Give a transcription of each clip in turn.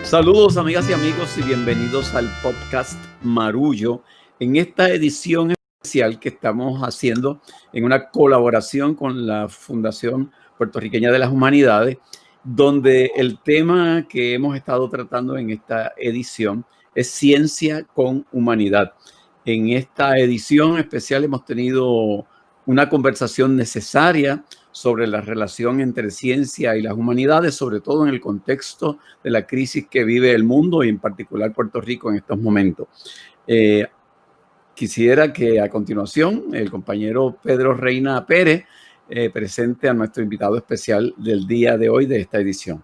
Saludos amigas y amigos y bienvenidos al podcast Marullo en esta edición especial que estamos haciendo en una colaboración con la Fundación Puertorriqueña de las Humanidades, donde el tema que hemos estado tratando en esta edición es ciencia con humanidad. En esta edición especial hemos tenido una conversación necesaria sobre la relación entre ciencia y las humanidades, sobre todo en el contexto de la crisis que vive el mundo y en particular Puerto Rico en estos momentos. Quisiera que a continuación el compañero Pedro Reina Pérez presente a nuestro invitado especial del día de hoy de esta edición.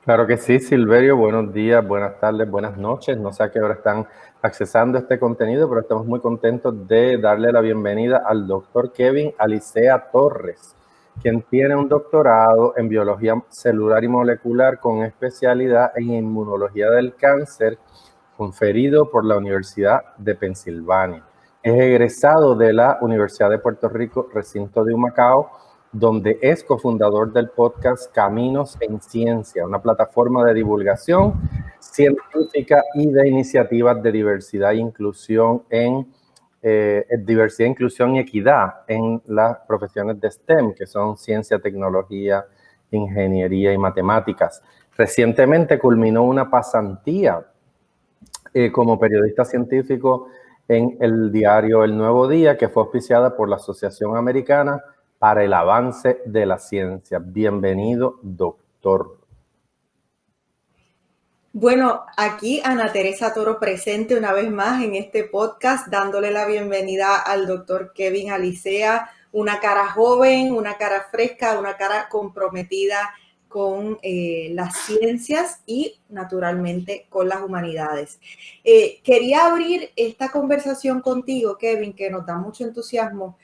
Claro que sí, Silverio. Buenos días, buenas tardes, buenas noches. No sé a qué hora están accesando este contenido, pero estamos muy contentos de darle la bienvenida al doctor Kevin Alicea Torres, quien tiene un doctorado en biología celular y molecular con especialidad en inmunología del cáncer, conferido por la Universidad de Pensilvania. Es egresado de la Universidad de Puerto Rico, recinto de Humacao, donde es cofundador del podcast Caminos en Ciencia, una plataforma de divulgación científica y de iniciativas de diversidad e inclusión inclusión y equidad en las profesiones de STEM, que son ciencia, tecnología, ingeniería y matemáticas. Recientemente culminó una pasantía como periodista científico en el diario El Nuevo Día, que fue auspiciada por la Asociación Americana para el Avance de la Ciencia. Bienvenido, doctor. Bueno, aquí Ana Teresa Toro presente una vez más en este podcast, dándole la bienvenida al doctor Kevin Alicea, una cara joven, una cara fresca, una cara comprometida con las ciencias y naturalmente con las humanidades. Quería abrir esta conversación contigo, Kevin, que nos da mucho entusiasmo,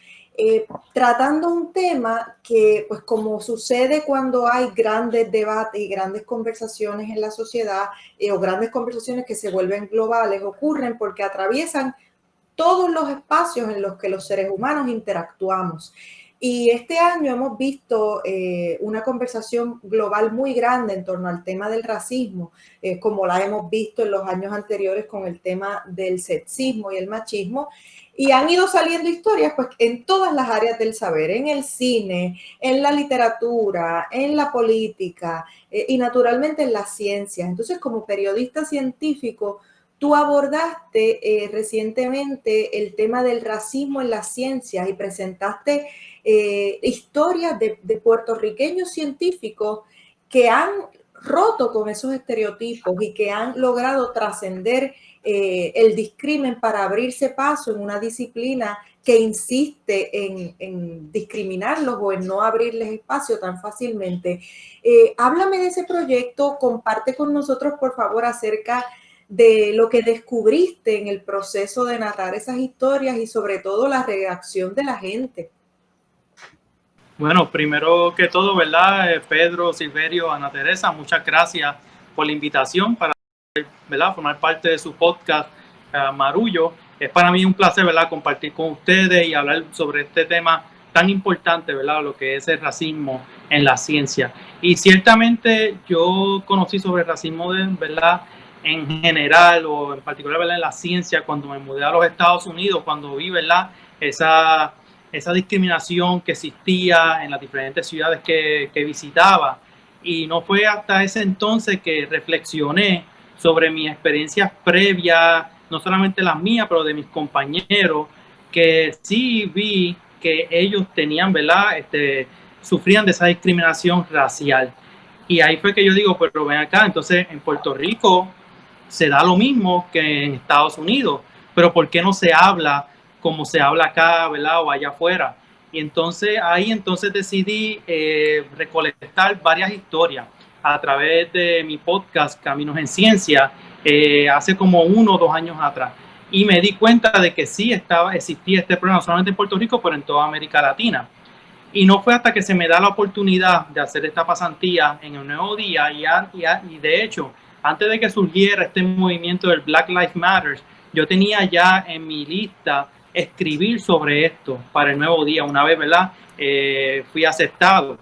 tratando un tema que, pues como sucede cuando hay grandes debates y grandes conversaciones en la sociedad o grandes conversaciones que se vuelven globales, ocurren porque atraviesan todos los espacios en los que los seres humanos interactuamos. Y este año hemos visto una conversación global muy grande en torno al tema del racismo, como la hemos visto en los años anteriores con el tema del sexismo y el machismo. Y han ido saliendo historias pues, en todas las áreas del saber, en el cine, en la literatura, en la política y naturalmente en las ciencias. Entonces, como periodista científico, tú abordaste recientemente el tema del racismo en las ciencias y presentaste historias de puertorriqueños científicos que han roto con esos estereotipos y que han logrado trascender el discrimen para abrirse paso en una disciplina que insiste en discriminarlos o en no abrirles espacio tan fácilmente. Háblame de ese proyecto, comparte con nosotros, por favor, acerca de lo que descubriste en el proceso de narrar esas historias y sobre todo la reacción de la gente. Bueno, primero que todo, ¿verdad? Pedro, Silverio, Ana Teresa, muchas gracias por la invitación para, ¿verdad?, formar parte de su podcast Marullo. Es para mí un placer, ¿verdad?, compartir con ustedes y hablar sobre este tema tan importante, ¿verdad?, lo que es el racismo en la ciencia. Y ciertamente yo conocí sobre el racismo, ¿verdad?, en general o en particular, ¿verdad?, en la ciencia cuando me mudé a los Estados Unidos, cuando vi, ¿verdad?, esa discriminación que existía en las diferentes ciudades que visitaba. Y no fue hasta ese entonces que reflexioné sobre mis experiencias previas, no solamente las mías, pero de mis compañeros, que sí vi que ellos tenían, ¿verdad?, sufrían de esa discriminación racial. Y ahí fue que yo digo, pero ven acá, entonces en Puerto Rico se da lo mismo que en Estados Unidos, pero ¿por qué no se habla como se habla acá, ¿verdad?, o allá afuera? Y entonces ahí decidí recolectar varias historias a través de mi podcast Caminos en Ciencia hace como 1 o 2 años atrás. Y me di cuenta de que sí existía este problema, no solamente en Puerto Rico, pero en toda América Latina. Y no fue hasta que se me da la oportunidad de hacer esta pasantía en El Nuevo Día y de hecho, antes de que surgiera este movimiento del Black Lives Matter, yo tenía ya en mi lista escribir sobre esto para El Nuevo Día. Una vez, ¿verdad?, fui aceptado.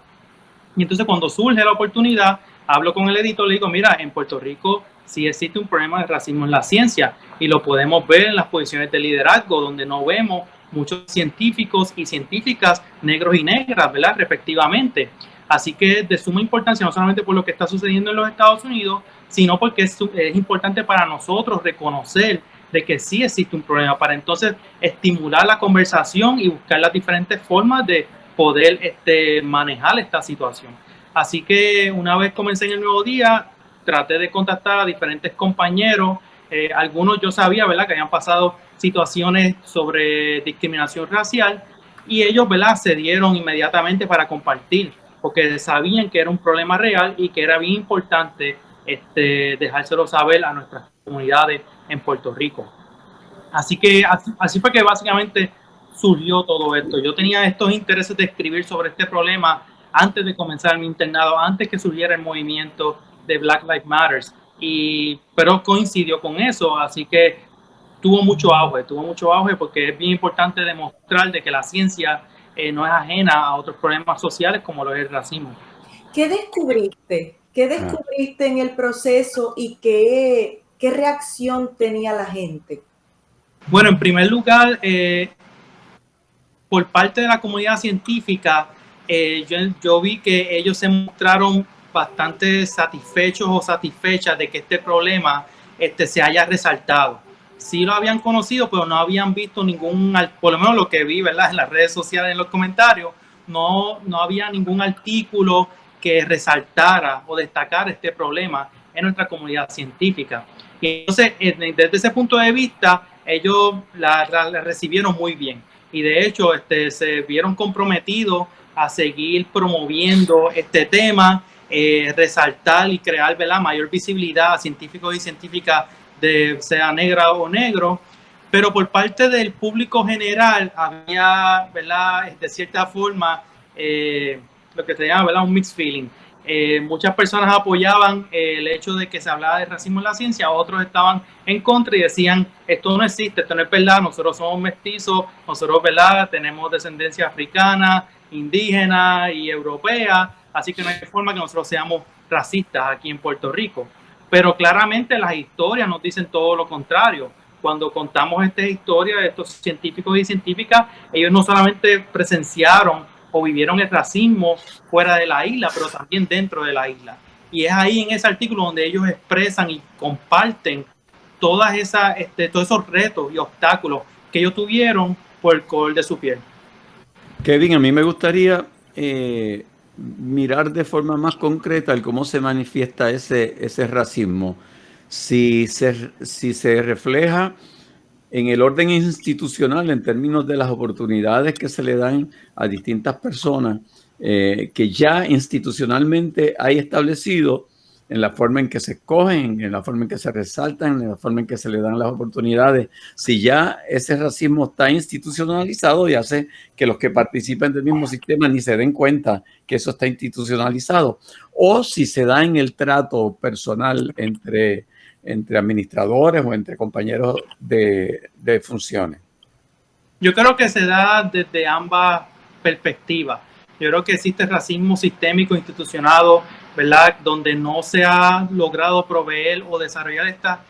Y entonces cuando surge la oportunidad, hablo con el editor, le digo, mira, en Puerto Rico sí existe un problema de racismo en la ciencia y lo podemos ver en las posiciones de liderazgo, donde no vemos muchos científicos y científicas negros y negras, ¿verdad? Respectivamente. Así que es de suma importancia, no solamente por lo que está sucediendo en los Estados Unidos, sino porque es importante para nosotros reconocer de que sí existe un problema, para entonces estimular la conversación y buscar las diferentes formas de poder manejar esta situación. Así que una vez comencé en el nuevo día, traté de contactar a diferentes compañeros. Algunos yo sabía, ¿verdad?, que habían pasado situaciones sobre discriminación racial y ellos, ¿verdad?, se dieron inmediatamente para compartir, porque sabían que era un problema real y que era bien importante dejárselo saber a nuestras comunidades en Puerto Rico. Así que así fue que básicamente surgió todo esto. Yo tenía estos intereses de escribir sobre este problema antes de comenzar mi internado, antes que surgiera el movimiento de Black Lives Matter, pero coincidió con eso, así que tuvo mucho auge porque es bien importante demostrar de que la ciencia no es ajena a otros problemas sociales como lo es el racismo. ¿Qué descubriste? ¿Qué descubriste en el proceso y qué reacción tenía la gente? Bueno, en primer lugar, por parte de la comunidad científica, yo vi que ellos se mostraron bastante satisfechos o satisfechas de que este problema se haya resaltado. Sí lo habían conocido, pero no habían visto ningún, por lo menos lo que vi, ¿verdad?, en las redes sociales, en los comentarios, no había ningún artículo que resaltara o destacara este problema en nuestra comunidad científica. Y entonces, desde ese punto de vista, ellos la recibieron muy bien. Y de hecho se vieron comprometidos a seguir promoviendo este tema, resaltar y crear, ¿verdad?, mayor visibilidad a científicos y científicas, sea negra o negro, pero por parte del público general había, ¿verdad?, de cierta forma, lo que se llama, ¿verdad?, un mixed feeling. Muchas personas apoyaban el hecho de que se hablaba de racismo en la ciencia, otros estaban en contra y decían, esto no existe, esto no es verdad, nosotros somos mestizos, nosotros, ¿verdad?, tenemos descendencia africana, indígena y europea, así que no hay forma que nosotros seamos racistas aquí en Puerto Rico. Pero claramente las historias nos dicen todo lo contrario. Cuando contamos esta historia de estos científicos y científicas, ellos no solamente presenciaron o vivieron el racismo fuera de la isla, pero también dentro de la isla. Y es ahí en ese artículo donde ellos expresan y comparten todos esos retos y obstáculos que ellos tuvieron por el color de su piel. Kevin, a mí me gustaría mirar de forma más concreta el cómo se manifiesta ese racismo. Si se refleja en el orden institucional en términos de las oportunidades que se le dan a distintas personas que ya institucionalmente hay establecido, en la forma en que se escogen, en la forma en que se resaltan, en la forma en que se le dan las oportunidades. Si ya ese racismo está institucionalizado y hace que los que participan del mismo sistema ni se den cuenta que eso está institucionalizado, o si se da en el trato personal entre administradores o entre compañeros de funciones. Yo creo que se da desde ambas perspectivas. Yo creo que existe racismo sistémico institucionado, ¿verdad?, donde no se ha logrado proveer o desarrollar estas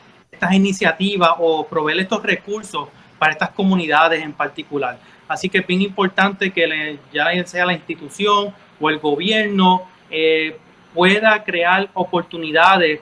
iniciativas o proveer estos recursos para estas comunidades en particular. Así que es bien importante que ya sea la institución o el gobierno pueda crear oportunidades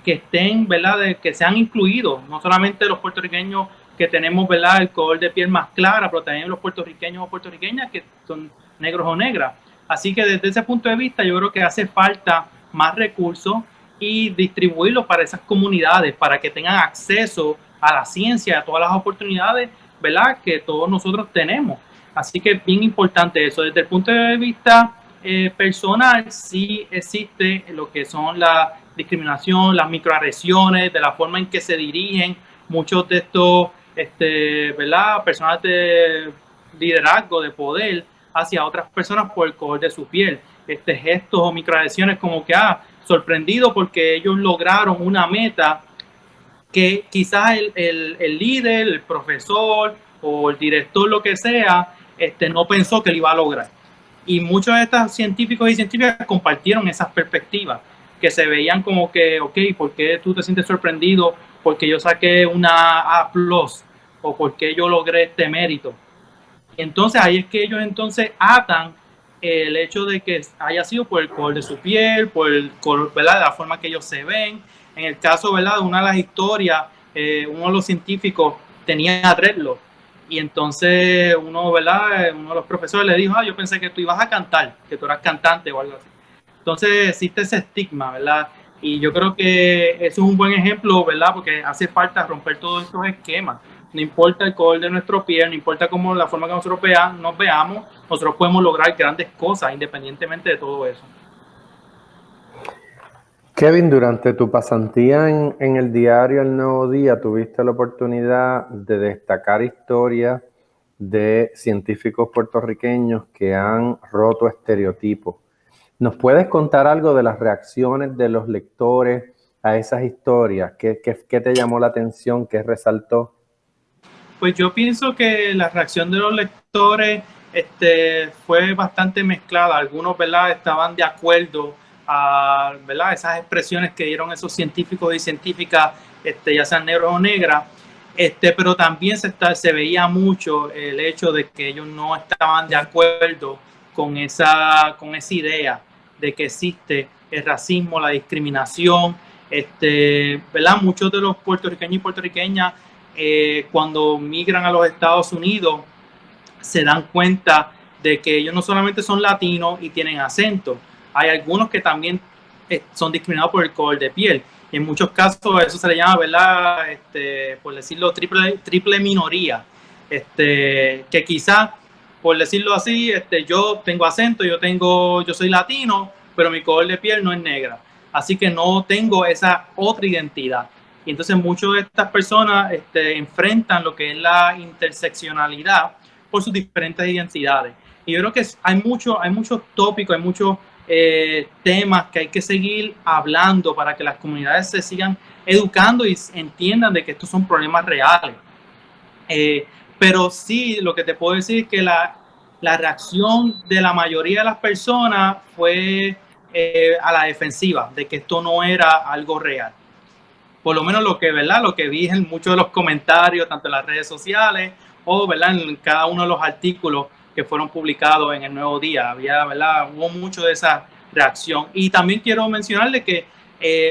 que estén, ¿verdad?, que sean incluidos, no solamente los puertorriqueños que tenemos, ¿verdad?, el color de piel más clara, pero también los puertorriqueños o puertorriqueñas que son negros o negras. Así que desde ese punto de vista yo creo que hace falta más recursos y distribuirlos para esas comunidades, para que tengan acceso a la ciencia, a todas las oportunidades, ¿verdad?, que todos nosotros tenemos. Así que es bien importante eso. Desde el punto de vista personal, sí existe lo que son la discriminación, las microagresiones, de la forma en que se dirigen muchos de estos ¿verdad?, personas de liderazgo, de poder, hacia otras personas por el color de su piel. Gestos o microagresiones como que sorprendido porque ellos lograron una meta que quizás el líder, el profesor o el director, lo que sea, no pensó que lo iba a lograr. Y muchos de estos científicos y científicas compartieron esas perspectivas. que se veían como que, ok, ¿por qué tú te sientes sorprendido? Porque yo saqué una A+, o porque yo logré este mérito. Y entonces ahí es que ellos entonces atan el hecho de que haya sido por el color de su piel, por el color, ¿verdad?, de la forma que ellos se ven. En el caso, ¿verdad?, de una de las historias, uno de los científicos tenía dreadlock. Y entonces uno, ¿verdad?, uno de los profesores le dijo, yo pensé que tú ibas a cantar, que tú eras cantante o algo así. Entonces existe ese estigma, ¿verdad? Y yo creo que eso es un buen ejemplo, ¿verdad? Porque hace falta romper todos estos esquemas. No importa el color de nuestro piel, no importa cómo la forma que nosotros nos veamos, nosotros podemos lograr grandes cosas independientemente de todo eso. Kevin, durante tu pasantía en el diario El Nuevo Día, tuviste la oportunidad de destacar historias de científicos puertorriqueños que han roto estereotipos. ¿Nos puedes contar algo de las reacciones de los lectores a esas historias? ¿Qué te llamó la atención? ¿Qué resaltó? Pues yo pienso que la reacción de los lectores fue bastante mezclada. Algunos, ¿verdad?, estaban de acuerdo a, ¿verdad?, esas expresiones que dieron esos científicos y científicas, ya sean negros o negras, pero también se veía mucho el hecho de que ellos no estaban de acuerdo con esa idea de que existe el racismo, la discriminación, ¿verdad? Muchos de los puertorriqueños y puertorriqueñas cuando migran a los Estados Unidos se dan cuenta de que ellos no solamente son latinos y tienen acento, hay algunos que también son discriminados por el color de piel. Y en muchos casos eso se le llama, ¿verdad?, por decirlo, triple minoría. Que quizás, por decirlo así, yo tengo acento, yo soy latino, pero mi color de piel no es negra. Así que no tengo esa otra identidad. Y entonces muchas de estas personas enfrentan lo que es la interseccionalidad por sus diferentes identidades. Y yo creo que hay muchos tópicos, hay muchos temas que hay que seguir hablando para que las comunidades se sigan educando y entiendan de que estos son problemas reales. Pero sí, lo que te puedo decir es que la reacción de la mayoría de las personas fue a la defensiva, de que esto no era algo real. Por lo menos lo que vi en muchos de los comentarios, tanto en las redes sociales o, ¿verdad?, en cada uno de los artículos que fueron publicados en El Nuevo Día. Hubo mucho de esa reacción. Y también quiero mencionarle que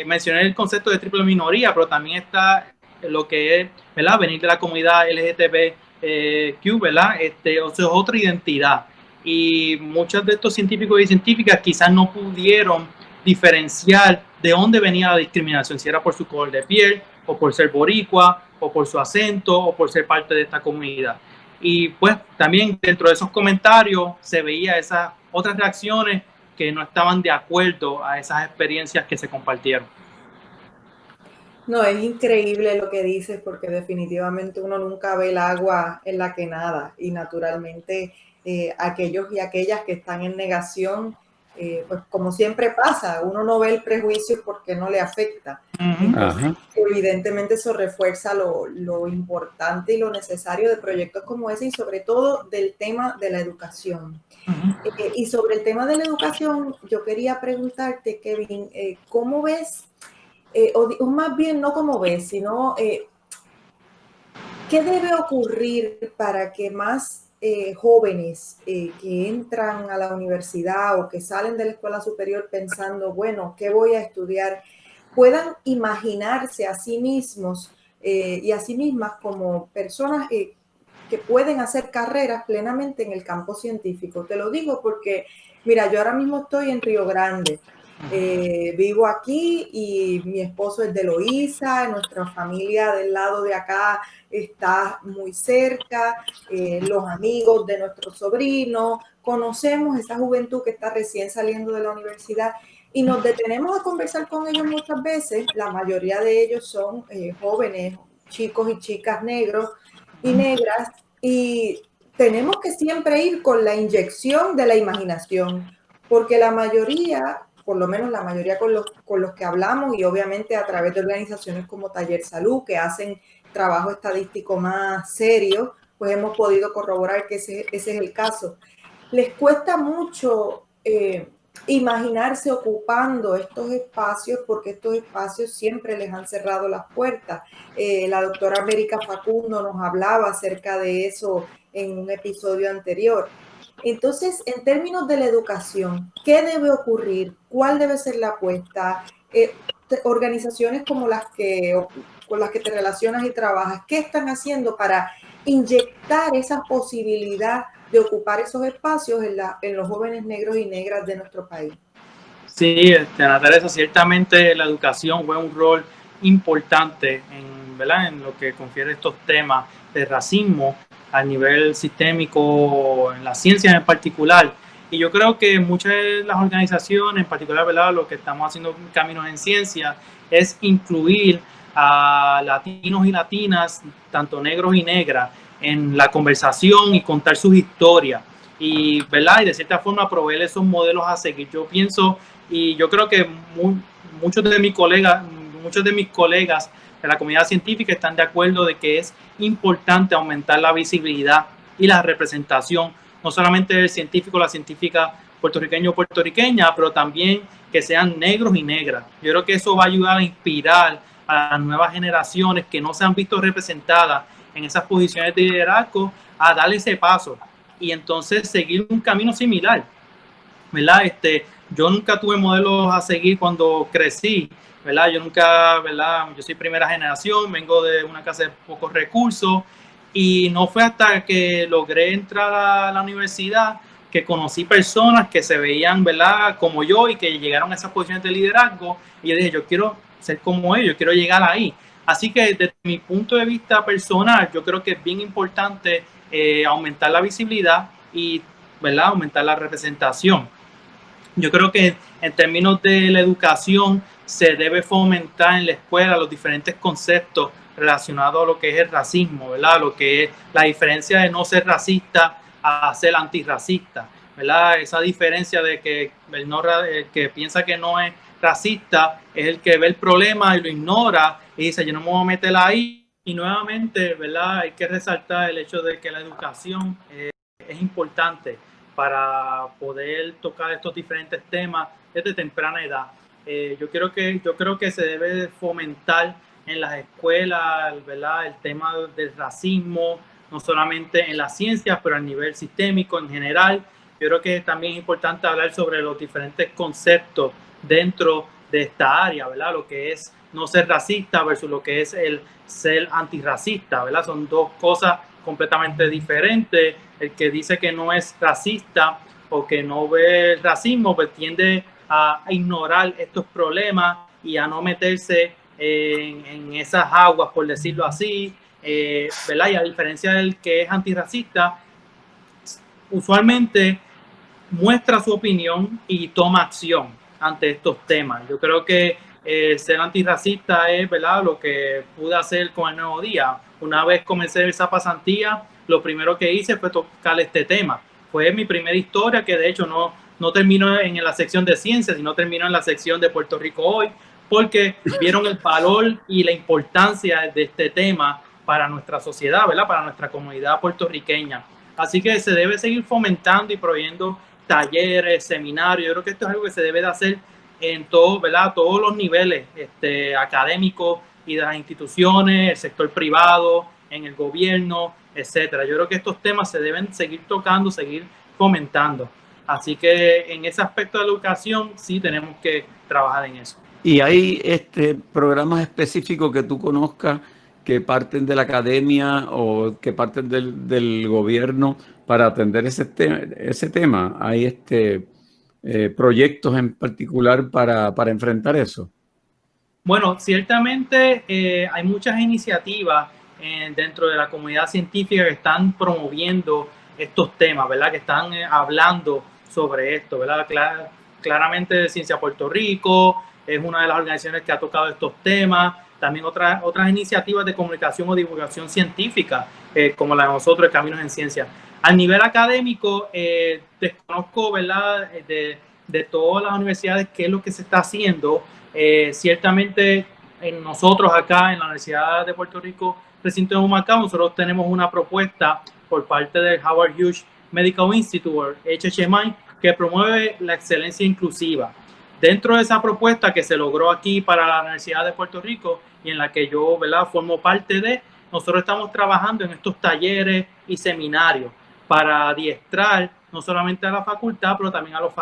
mencioné el concepto de triple minoría, pero también está lo que es, ¿verdad?, venir de la comunidad LGTBQ, ¿verdad? O sea, es otra identidad. Y muchos de estos científicos y científicas quizás no pudieron diferenciar de dónde venía la discriminación, si era por su color de piel, o por ser boricua, o por su acento, o por ser parte de esta comunidad. Y pues también dentro de esos comentarios se veía esas otras reacciones que no estaban de acuerdo a esas experiencias que se compartieron. No, es increíble lo que dices porque definitivamente uno nunca ve el agua en la que nada y naturalmente aquellos y aquellas que están en negación, pues como siempre pasa, uno no ve el prejuicio porque no le afecta. Entonces, evidentemente eso refuerza lo importante y lo necesario de proyectos como ese y sobre todo del tema de la educación. Y sobre el tema de la educación, yo quería preguntarte, Kevin, ¿cómo ves? O más bien no como ves, sino ¿qué debe ocurrir para que más jóvenes que entran a la universidad o que salen de la escuela superior pensando, bueno, ¿qué voy a estudiar?, puedan imaginarse a sí mismos y a sí mismas como personas que pueden hacer carreras plenamente en el campo científico? Te lo digo porque, mira, yo ahora mismo estoy en Río Grande. Vivo aquí y mi esposo es de Loíza, nuestra familia del lado de acá está muy cerca, los amigos de nuestros sobrinos, conocemos esa juventud que está recién saliendo de la universidad y nos detenemos a conversar con ellos muchas veces. La mayoría de ellos son jóvenes, chicos y chicas negros y negras, y tenemos que siempre ir con la inyección de la imaginación, porque la mayoría, por lo menos la mayoría con los que hablamos y obviamente a través de organizaciones como Taller Salud, que hacen trabajo estadístico más serio, pues hemos podido corroborar que ese es el caso. Les cuesta mucho imaginarse ocupando estos espacios, porque estos espacios siempre les han cerrado las puertas. La doctora América Facundo nos hablaba acerca de eso en un episodio anterior. Entonces, en términos de la educación, ¿qué debe ocurrir? ¿Cuál debe ser la apuesta? Organizaciones como con las que te relacionas y trabajas, ¿qué están haciendo para inyectar esa posibilidad de ocupar esos espacios en los jóvenes negros y negras de nuestro país? Sí, Ana Teresa, ciertamente la educación juega un rol importante ¿verdad?, en lo que confiere estos temas de racismo a nivel sistémico, en las ciencias en particular. Y yo creo que muchas de las organizaciones, en particular, ¿verdad?, lo que estamos haciendo Caminos en Ciencia, es incluir a latinos y latinas, tanto negros y negras, en la conversación y contar sus historias. Y, ¿verdad?, y de cierta forma proveer esos modelos a seguir. Yo pienso, y yo creo que muchos de mis colegas de la comunidad científica están de acuerdo de que es importante aumentar la visibilidad y la representación, no solamente del científico o la científica puertorriqueño o puertorriqueña, pero también que sean negros y negras. Yo creo que eso va a ayudar a inspirar a las nuevas generaciones que no se han visto representadas en esas posiciones de liderazgo a darle ese paso y entonces seguir un camino similar, ¿verdad? Yo nunca tuve modelos a seguir cuando crecí, ¿verdad? Yo soy primera generación, vengo de una casa de pocos recursos y no fue hasta que logré entrar a la universidad que conocí personas que se veían, ¿verdad?, como yo y que llegaron a esas posiciones de liderazgo y yo dije, yo quiero ser como ellos, yo quiero llegar ahí. Así que desde mi punto de vista personal, yo creo que es bien importante aumentar la visibilidad y, ¿verdad?, aumentar la representación. Yo creo que en términos de la educación se debe fomentar en la escuela los diferentes conceptos relacionados a lo que es el racismo, ¿verdad?, lo que es la diferencia de no ser racista a ser antirracista, ¿verdad? Esa diferencia de que el que piensa que no es racista es el que ve el problema y lo ignora y dice, yo no me voy a meter ahí. Y nuevamente, ¿verdad?, hay que resaltar el hecho de que la educación es importante para poder tocar estos diferentes temas desde temprana edad. Yo creo que se debe fomentar en las escuelas, ¿verdad?, el tema del racismo, no solamente en las ciencias, pero a nivel sistémico en general. Yo creo que también es importante hablar sobre los diferentes conceptos dentro de esta área, ¿verdad?, lo que es no ser racista versus lo que es el ser antirracista, ¿verdad? Son dos cosas completamente diferentes. El que dice que no es racista o que no ve el racismo, pues tiende a ignorar estos problemas y a no meterse en esas aguas, por decirlo así, ¿verdad? Y a diferencia del que es antirracista, usualmente muestra su opinión y toma acción ante estos temas. Yo creo que ser antirracista es, ¿verdad?, lo que pude hacer con el Nuevo Día. Una vez comencé esa pasantía, lo primero que hice fue tocar este tema. Fue mi primera historia, que de hecho no terminó en la sección de ciencias, sino terminó en la sección de Puerto Rico Hoy, porque vieron el valor y la importancia de este tema para nuestra sociedad, ¿verdad?, para nuestra comunidad puertorriqueña. Así que se debe seguir fomentando y proveyendo talleres, seminarios. Yo creo que esto es algo que se debe de hacer en todo, ¿verdad?, todos los niveles académicos y de las instituciones, el sector privado, en el gobierno, etcétera. Yo creo que estos temas se deben seguir tocando, seguir fomentando. Así que en ese aspecto de la educación sí tenemos que trabajar en eso. ¿Y hay programas específicos que tú conozcas que parten de la academia o que parten del gobierno para atender ese tema? ¿Hay proyectos en particular para enfrentar eso? Bueno, ciertamente hay muchas iniciativas dentro de la comunidad científica que están promoviendo estos temas, ¿verdad?, que están hablando sobre esto, ¿verdad? Claramente Ciencia Puerto Rico es una de las organizaciones que ha tocado estos temas. También otras iniciativas de comunicación o divulgación científica, como la de nosotros, de Caminos en Ciencia. A nivel académico, desconozco, ¿verdad?, de todas las universidades qué es lo que se está haciendo. Ciertamente nosotros acá en la Universidad de Puerto Rico, recinto de Humacao, nosotros tenemos una propuesta por parte del Howard Hughes Medical Institute, HHMI, que promueve la excelencia inclusiva. Dentro de esa propuesta que se logró aquí para la Universidad de Puerto Rico y en la que yo, ¿verdad?, formo parte de, nosotros estamos trabajando en estos talleres y seminarios para adiestrar no solamente a la facultad, pero también a los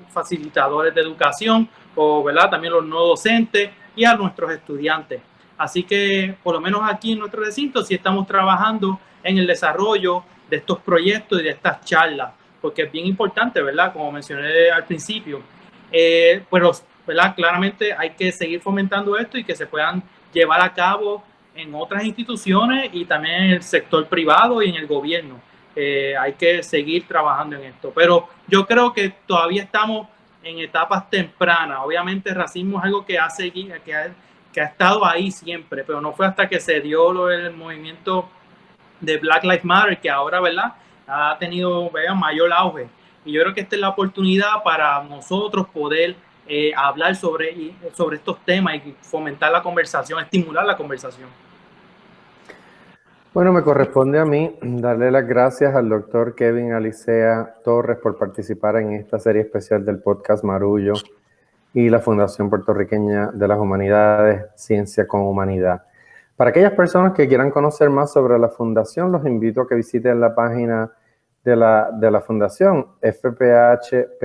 facilitadores de educación, o, ¿verdad?, también los no docentes y a nuestros estudiantes. Así que, por lo menos aquí en nuestro recinto, sí estamos trabajando en el desarrollo de estos proyectos y de estas charlas, porque es bien importante, ¿verdad?, como mencioné al principio. Pero, ¿verdad?, claramente hay que seguir fomentando esto y que se puedan llevar a cabo en otras instituciones y también en el sector privado y en el gobierno. Hay que seguir trabajando en esto. Pero yo creo que todavía estamos en etapas tempranas. Obviamente el racismo es algo que ha estado ahí siempre, pero no fue hasta que se dio el movimiento de Black Lives Matter que ahora, ¿verdad?, ha tenido, ¿verdad?, mayor auge. Y yo creo que esta es la oportunidad para nosotros poder hablar sobre estos temas y fomentar la conversación, estimular la conversación. Bueno, me corresponde a mí darle las gracias al doctor Kevin Alicea Torres por participar en esta serie especial del podcast Marullo y la Fundación Puertorriqueña de las Humanidades, Ciencia con Humanidad. Para aquellas personas que quieran conocer más sobre la Fundación, los invito a que visiten la página de la Fundación, fphpr.org.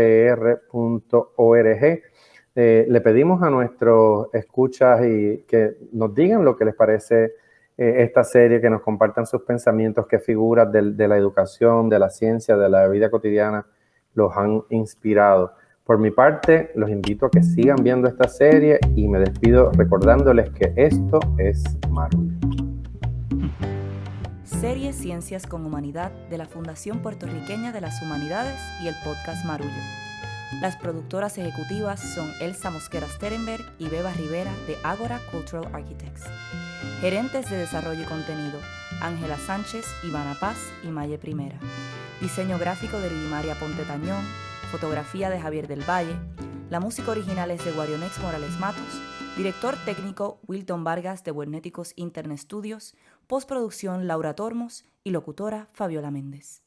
Le pedimos a nuestros escuchas y que nos digan lo que les parece esta serie, que nos compartan sus pensamientos, qué figuras de la educación, de la ciencia, de la vida cotidiana los han inspirado. Por mi parte, los invito a que sigan viendo esta serie y me despido recordándoles que esto es Marullo. Serie Ciencias con Humanidad de la Fundación Puertorriqueña de las Humanidades y el podcast Marullo. Las productoras ejecutivas son Elsa Mosquera Sterenberg y Beba Rivera de Ágora Cultural Architects. Gerentes de Desarrollo y Contenido, Ángela Sánchez, Ivana Paz y Maye Primera. Diseño gráfico de Lidimaria Ponte Tañón, fotografía de Javier del Valle. La música original es de Guarionex Morales Matos. Director técnico Wilton Vargas de Webnéticos Internet Studios. Postproducción Laura Tormos y locutora Fabiola Méndez.